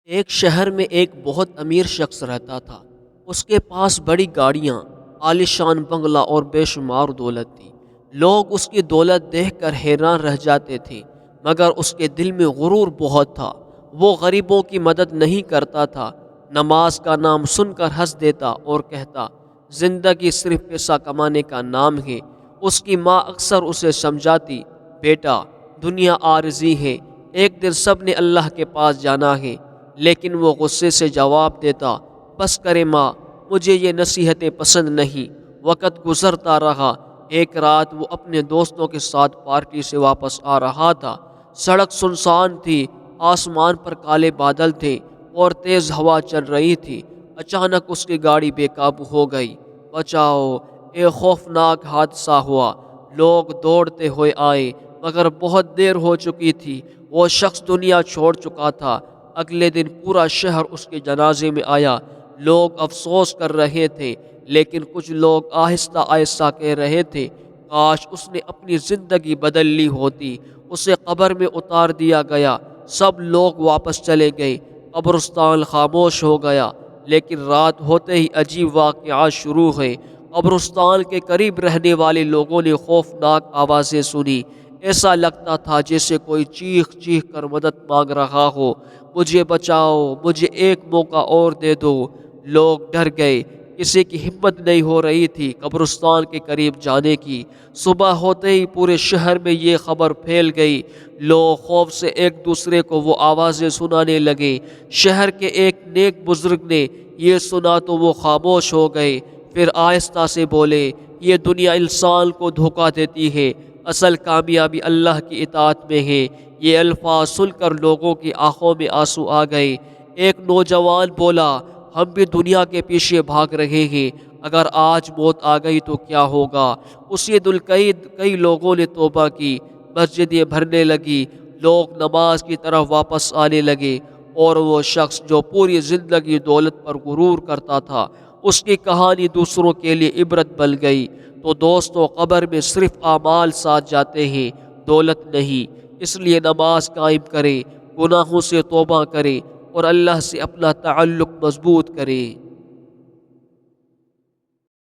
ایک شہر میں ایک بہت امیر شخص رہتا تھا۔ اس کے پاس بڑی گاڑیاں، عالیشان بنگلہ اور بے شمار دولت تھی۔ لوگ اس کی دولت دیکھ کر حیران رہ جاتے تھے، مگر اس کے دل میں غرور بہت تھا۔ وہ غریبوں کی مدد نہیں کرتا تھا، نماز کا نام سن کر ہنس دیتا اور کہتا، زندگی صرف پیسہ کمانے کا نام ہے۔ اس کی ماں اکثر اسے سمجھاتی، بیٹا دنیا عارضی ہے، ایک دن سب نے اللہ کے پاس جانا ہے۔ لیکن وہ غصے سے جواب دیتا، بس کرے ماں، مجھے یہ نصیحتیں پسند نہیں۔ وقت گزرتا رہا۔ ایک رات وہ اپنے دوستوں کے ساتھ پارٹی سے واپس آ رہا تھا۔ سڑک سنسان تھی، آسمان پر کالے بادل تھے اور تیز ہوا چل رہی تھی۔ اچانک اس کی گاڑی بے قابو ہو گئی۔ بچاؤ! ایک خوفناک حادثہ ہوا۔ لوگ دوڑتے ہوئے آئے، مگر بہت دیر ہو چکی تھی۔ وہ شخص دنیا چھوڑ چکا تھا۔ اگلے دن پورا شہر اس کے جنازے میں آیا۔ لوگ افسوس کر رہے تھے، لیکن کچھ لوگ آہستہ آہستہ کہہ رہے تھے، کاش اس نے اپنی زندگی بدل لی ہوتی۔ اسے قبر میں اتار دیا گیا۔ سب لوگ واپس چلے گئے۔ قبرستان خاموش ہو گیا، لیکن رات ہوتے ہی عجیب واقعات شروع ہوئے۔ قبرستان کے قریب رہنے والے لوگوں نے خوفناک آوازیں سنی۔ ایسا لگتا تھا جیسے کوئی چیخ چیخ کر مدد مانگ رہا ہو، مجھے بچاؤ، مجھے ایک موقع اور دے دو۔ لوگ ڈر گئے، کسی کی ہمت نہیں ہو رہی تھی قبرستان کے قریب جانے کی۔ صبح ہوتے ہی پورے شہر میں یہ خبر پھیل گئی۔ لوگ خوف سے ایک دوسرے کو وہ آوازیں سنانے لگے۔ شہر کے ایک نیک بزرگ نے یہ سنا تو وہ خاموش ہو گئے، پھر آہستہ سے بولے، یہ دنیا انسان کو دھوکہ دیتی ہے، اصل کامیابی اللہ کی اطاعت میں ہے۔ یہ الفاظ سن کر لوگوں کی آنکھوں میں آنسو آ گئے۔ ایک نوجوان بولا، ہم بھی دنیا کے پیچھے بھاگ رہے ہیں، اگر آج موت آ گئی تو کیا ہوگا؟ اسی دن کئی لوگوں نے توبہ کی، مسجدیں بھرنے لگی، لوگ نماز کی طرف واپس آنے لگے، اور وہ شخص جو پوری زندگی دولت پر غرور کرتا تھا، اس کی کہانی دوسروں کے لیے عبرت بن گئی۔ تو دوستوں، قبر میں صرف اعمال ساتھ جاتے ہیں، دولت نہیں۔ اس لیے نماز قائم کریں، گناہوں سے توبہ کریں اور اللہ سے اپنا تعلق مضبوط کریں۔